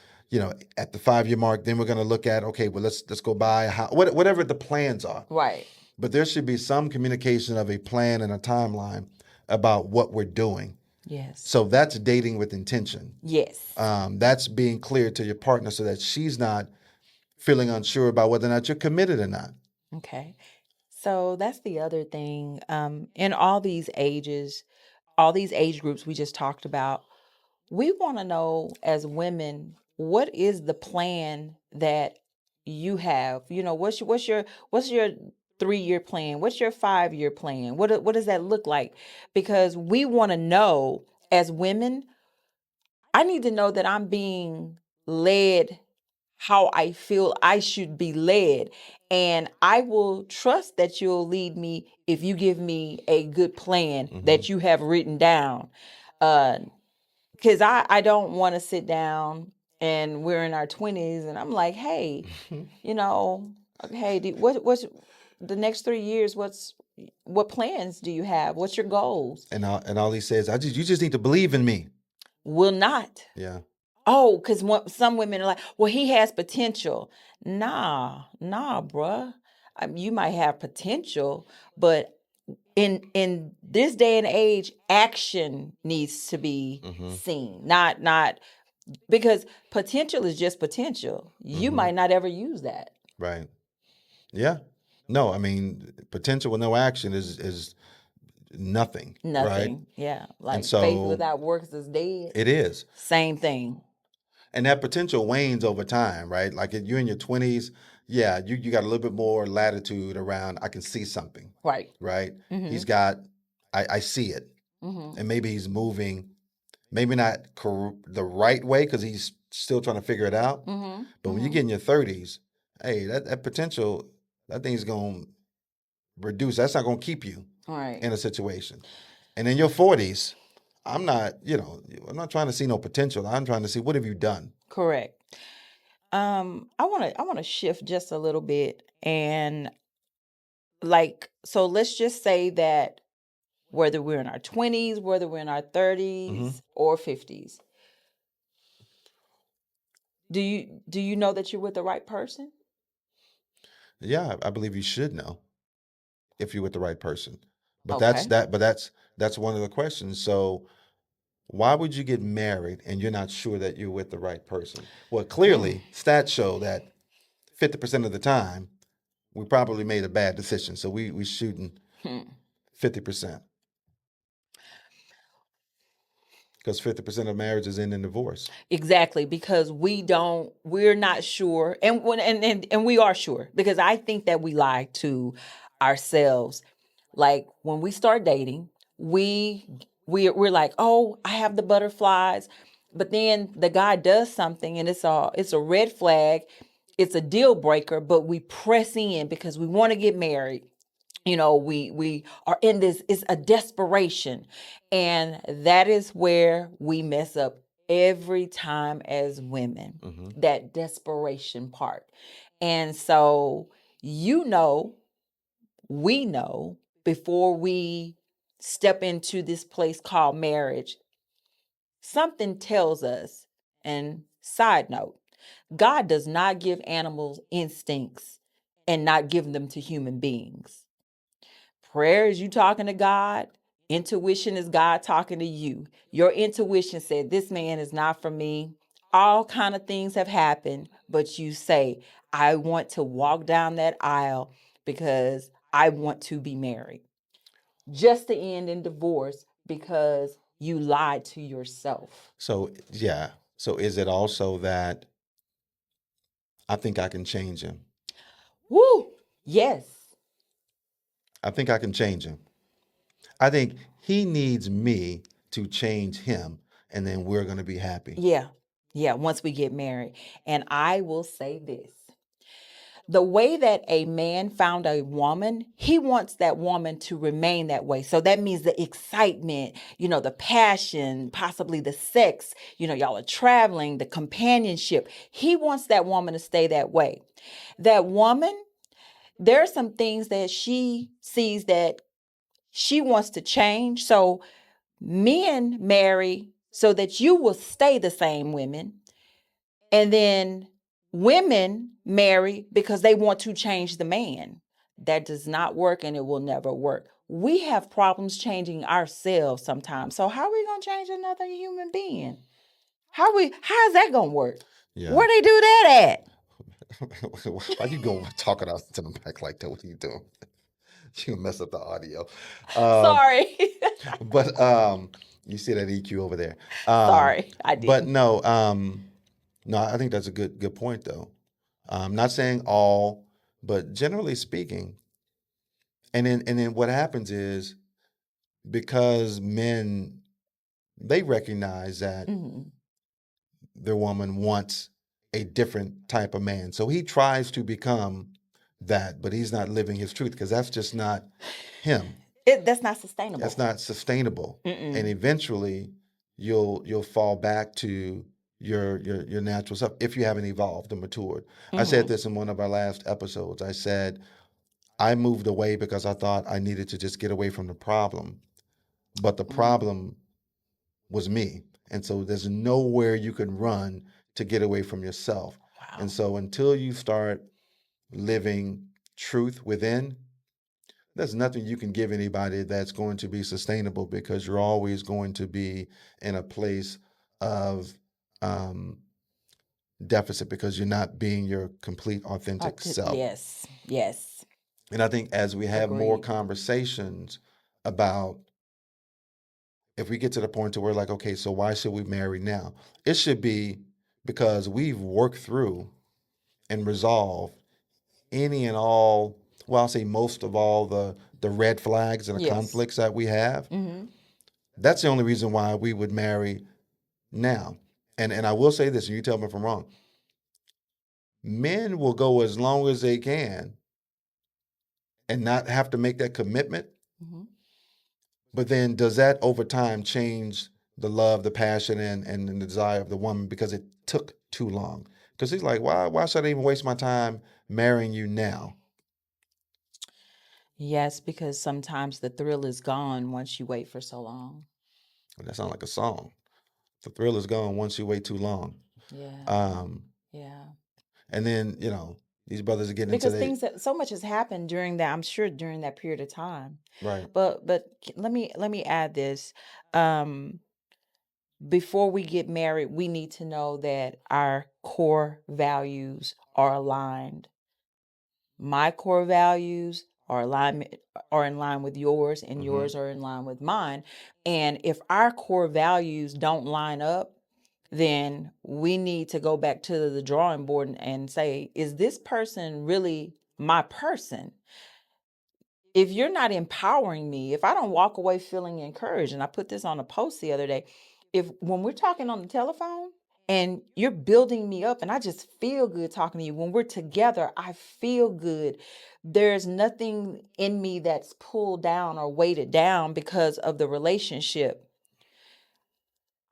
At the 5 year mark, then we're going to look at, okay, well, let's go buy a house, whatever the plans are. Right. But there should be some communication of a plan and a timeline about what we're doing. Yes. So that's dating with intention. Yes. That's being clear to your partner so that she's not feeling unsure about whether or not you're committed or not. Okay. So that's the other thing. In all these ages, all these age groups we just talked about, we want to know as women, what is the plan that you have? What's your 3-year plan? What's your 5-year plan? What does that look like? Because we want to know as women, I need to know that I'm being led how I feel I should be led. And I will trust that you'll lead me if you give me a good plan Hmm. that you have written down. Uh, because I don't want to sit down and we're in our 20s and I'm like, hey, you know, hey, what's the next 3 years? What plans do you have? What's your goals? And all he says, you just need to believe in me. Will not. Yeah. Oh, because some women are like, well, he has potential. Nah, bruh. You might have potential, but in this day and age, action needs to be seen. Not because potential is just potential. You might not ever use that. Right. Yeah. No, I mean, potential with no action is nothing, right? Nothing. Yeah. And Like faith so without works is dead. it is. Same thing. And that potential wanes over time, right? Like if you're in your 20s, yeah, you got a little bit more latitude around, I can see something, Right. right? Mm-hmm. He's got, I see it. Mm-hmm. And maybe he's moving, maybe not the right way because he's still trying to figure it out. Mm-hmm. But when you get in your 30s, hey, that potential, that thing's going to reduce. That's not going to keep you Right. in a situation. And in your 40s, I'm not trying to see no potential. I'm trying to see what have you done. Correct. I want to shift just a little bit, and so let's just say that whether we're in our 20s, whether we're in our 30s or 50s, do you know that you're with the right person? Yeah, I believe you should know if you're with the right person. But Okay. that's one of the questions. So why would you get married and you're not sure that you're with the right person? Well, clearly, stats show that 50% of the time we probably made a bad decision. So we shooting 50%. Because 50% of marriages end in divorce. Exactly, because we're not sure, and we are sure, because I think that we lie to ourselves. Like when we start dating, we're like, oh, I have the butterflies, but then the guy does something and it's a red flag, it's a deal breaker, but we press in because we want to get married. We are in this, it's a desperation, and that is where we mess up every time as women. That desperation part. And so we know before we step into this place called marriage, something tells us. And side note, God does not give animals instincts and not give them to human beings. Prayer is you talking to God. Intuition is God talking to you. Your intuition said, this man is not for me. All kind of things have happened, but you say, I want to walk down that aisle because I want to be married. Just to end in divorce because you lied to yourself. So, yeah. So is it also that I think I can change him? Woo! Yes. I think I can change him. I think he needs me to change him, and then we're going to be happy. Yeah. Yeah. Once we get married. And I will say this. The way that a man found a woman, he wants that woman to remain that way. So that means the excitement, the passion, possibly the sex, y'all are traveling, the companionship. He wants that woman to stay that way. That woman, there are some things that she sees that she wants to change. So men marry so that you will stay the same women. And then women marry because they want to change the man. That does not work, and it will never work. We have problems changing ourselves sometimes. So how are we going to change another human being? How is that going to work? Yeah. Where they do that at? Why you going talking out to the back like that? What are you doing? You mess up the audio. Sorry. But you see that EQ over there. Sorry, I did. But no, no, I think that's a good point though. Not saying all, but generally speaking. And then what happens is because men they recognize that their woman wants a different type of man. So he tries to become that, but he's not living his truth because that's just not him. That's not sustainable. That's not sustainable. And eventually you'll fall back to your natural self if you haven't evolved and matured. I said this in one of our last episodes. I said I moved away because I thought I needed to just get away from the problem. But the problem was me. And so there's nowhere you can run to get away from yourself. Wow. And so until you start living truth within, there's nothing you can give anybody that's going to be sustainable, because you're always going to be in a place of um, deficit, because you're not being your complete, authentic self. Yes. Yes. And I think as we have more Agreed. conversations about, if we get to the point to where like, okay, so why should we marry now? It should be because we've worked through and resolved any and all, well, I'll say most of all the red flags and the Yes. conflicts that we have. Mm-hmm. That's the only reason why we would marry now. And I will say this, and you tell me if I'm wrong. Men will go as long as they can and not have to make that commitment. Mm-hmm. But then does that over time change the love, the passion, and the desire of the woman because it took too long? Because he's like, why should I even waste my time marrying you now? Yes, because sometimes the thrill is gone once you wait for so long. Well, that sounds like a song. The thrill is gone once you wait too long. Yeah. Um, Yeah. and then, these brothers are getting Because into things that so much has happened during that, I'm sure during that period of time. right. But let me add this. Before we get married, we need to know that our core values are aligned. My core values are in line with yours, and yours are in line with mine. And if our core values don't line up, then we need to go back to the drawing board and say, is this person really my person? If you're not empowering me, if I don't walk away feeling encouraged, and I put this on a post the other day, if when we're talking on the telephone and you're building me up and I just feel good talking to you, when we're together, I feel good. There's nothing in me that's pulled down or weighted down because of the relationship.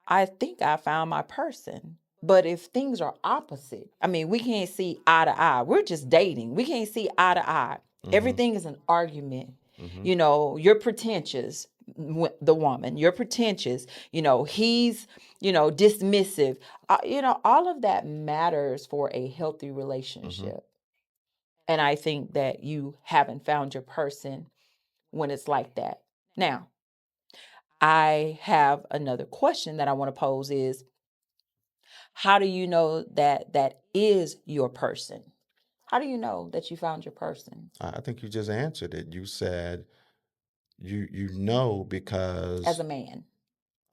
I think I found my person. But if things are opposite, I mean, we can't see eye to eye. We're just dating. We can't see eye to eye. Everything is an argument. You're pretentious, the woman, you're pretentious. He's, dismissive. All of that matters for a healthy relationship. And I think that you haven't found your person when it's like that. Now, I have another question that I want to pose is, how do you know that that is your person? How do you know that you found your person? I think you just answered it. You said you know As because a man.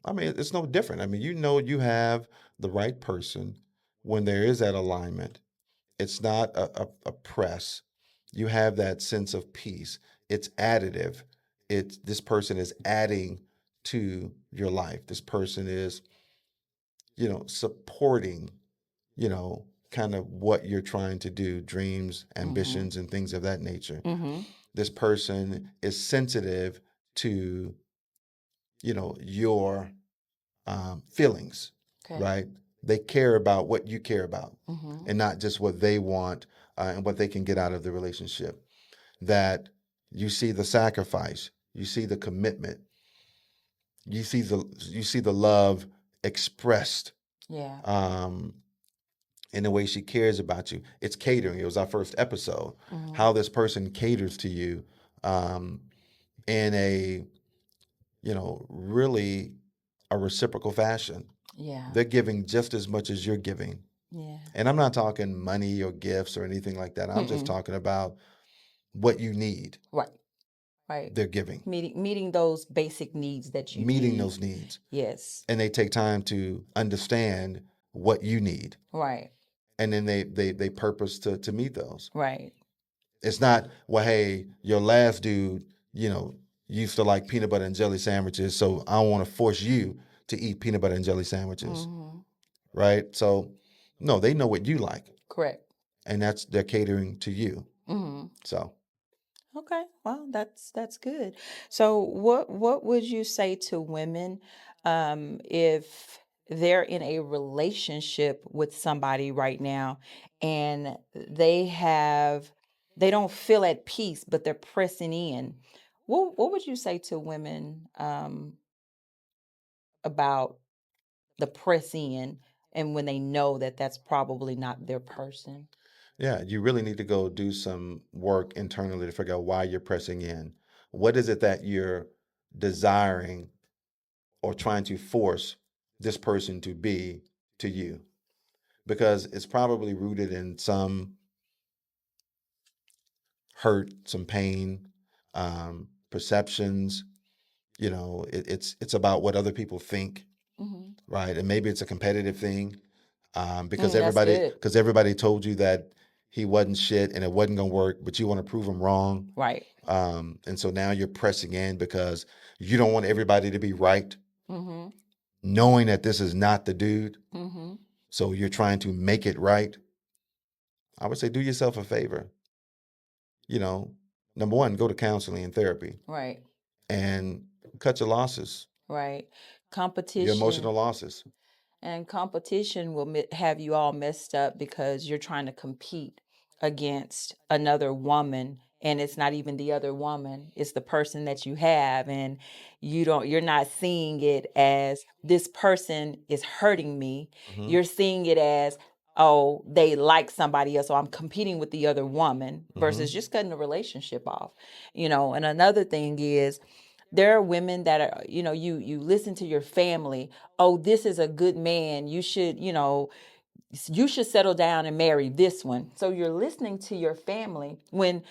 I mean it's no different. I mean, you have the right person when there is that alignment. It's not a press. You have that sense of peace. It's additive. This person is adding to your life. This person is, supporting, kind of what you're trying to do, dreams, ambitions, and things of that nature. Mm-hmm. This person is sensitive to, your feelings, Okay. right? They care about what you care about Mm-hmm. and not just what they want and what they can get out of the relationship. That you see the sacrifice, you see the commitment, you see the love expressed Yeah. in the way she cares about you. It's catering. It was our first episode. Mm-hmm. How this person caters to you in a, really a reciprocal fashion. Yeah. They're giving just as much as you're giving. Yeah. And I'm not talking money or gifts or anything like that. I'm just talking about what you need. Right. Right. They're giving. Meeting those basic needs that you Meeting need. those needs. Yes. And they take time to understand what you need. Right. And then they purpose to meet those. Right. It's not, well, hey, your last dude, used to like peanut butter and jelly sandwiches, so I don't want to force you to eat peanut butter and jelly sandwiches. Mm-hmm. Right? So, no, they know what you like. Correct. And they're catering to you. Mm-hmm. So, Okay, well, that's good. So, what would you say to women if they're in a relationship with somebody right now and they don't feel at peace, but they're pressing in? What would you say to women about the press in, and when they know that that's probably not their person. Yeah, you really need to go do some work internally to figure out why you're pressing in. What is it that you're desiring or trying to force this person to be to you? Because it's probably rooted in some hurt, some pain, perceptions. It's about what other people think, Hmm. right? And maybe it's a competitive thing, because That's good. everybody told you that he wasn't shit and it wasn't gonna work, but you want to prove him wrong. Right. And so now you're pressing in because you don't want everybody to be right, Mm-hmm. knowing that this is not the dude. Mm-hmm. So you're trying to make it right. I would say do yourself a favor. You know, number one, go to counseling and therapy Right. and cut your losses, Right. your Competition. emotional losses. And competition will have you all messed up because you're trying to compete against another woman, and it's not even the other woman, it's the person that you have, and you're not seeing it as this person is hurting me. Hmm. You're seeing it as, oh, they like somebody else, so I'm competing with the other woman, Hmm. versus just cutting the relationship off. And another thing is, there are women that are, you listen to your family. Oh, this is a good man, you should settle down and marry this one. So you're listening to your family when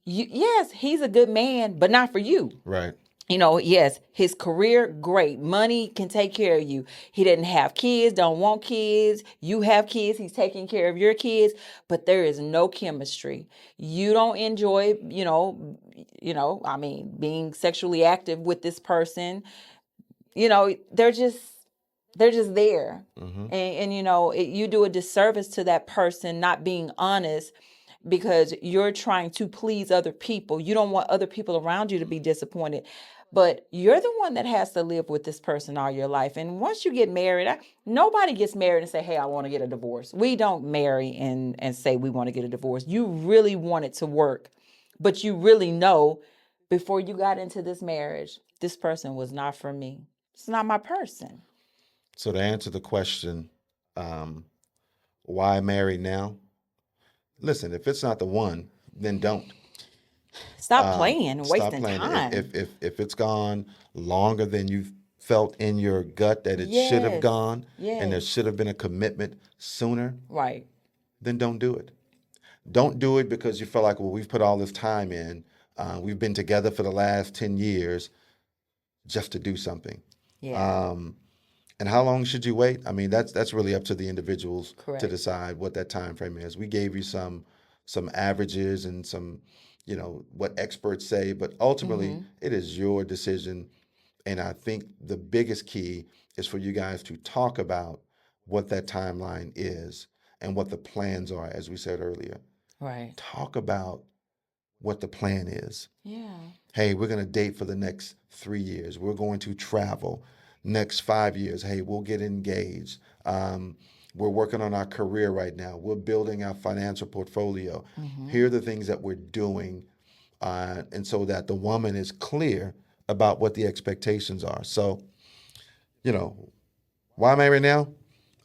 yes, he's a good man, but not for you. Right. Yes, his career, great. Money can take care of you. He didn't have kids, don't want kids. You have kids, he's taking care of your kids, but there is no chemistry. You don't enjoy, being sexually active with this person. They're just there. Hmm. And you do a disservice to that person not being honest, because you're trying to please other people. You don't want other people around you to be disappointed. But you're the one that has to live with this person all your life. And once you get married, nobody gets married and say, hey, I want to get a divorce. We don't marry and say we want to get a divorce. You really want it to work. But you really know before you got into this marriage, this person was not for me. It's not my person. So to answer the question, um, why marry now? Listen, if it's not the one, then don't. Stop playing and Stop wasting playing it. time. If it's gone longer than you felt in your gut that it should have Yes. gone, and there Yes. should have been a commitment sooner, Right. then don't do it. Don't do it because you feel like, well, we've put all this time in. We've been together for the last 10 years just to do something. Yeah. And how long should you wait? I mean, that's really up to the individuals to Correct. decide what that time frame is. We gave you some averages and some, what experts say, but ultimately Mm-hmm. it is your decision. And I think the biggest key is for you guys to talk about what that timeline is and what the plans are, as we said earlier. Right. Talk about what the plan is. Yeah. Hey, we're going to date for the next 3 years. We're going to travel. Next 5 years, hey, we'll get engaged. We're working on our career right now. We're building our financial portfolio. Mm-hmm. Here are the things that we're doing. And so that the woman is clear about what the expectations are. So, why marry now?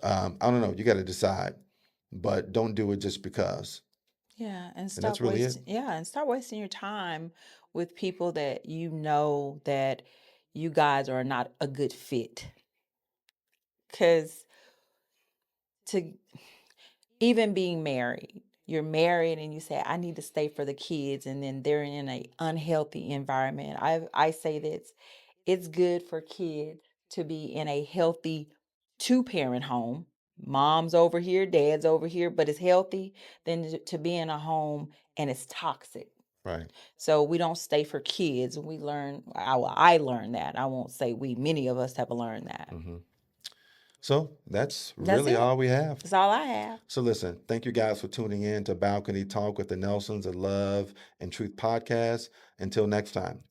I don't know. You got to decide. But don't do it just because. Yeah. And And that's really it. stop wasting your time with people that you know that you guys are not a good fit. Because to even being married, you're married and you say, I need to stay for the kids, and then they're in an unhealthy environment. I say this, it's good for kids to be in a healthy two-parent home. Mom's over here, dad's over here, but it's healthy, than to be in a home and it's toxic. Right. So we don't stay for kids. We learn, I learned that. I won't say we, many of us have learned that. Hmm. So that's That's really it. all we have. That's all I have. So listen, thank you guys for tuning in to Balcony Talk with the Nelsons, a Love and Truth podcast. Until next time.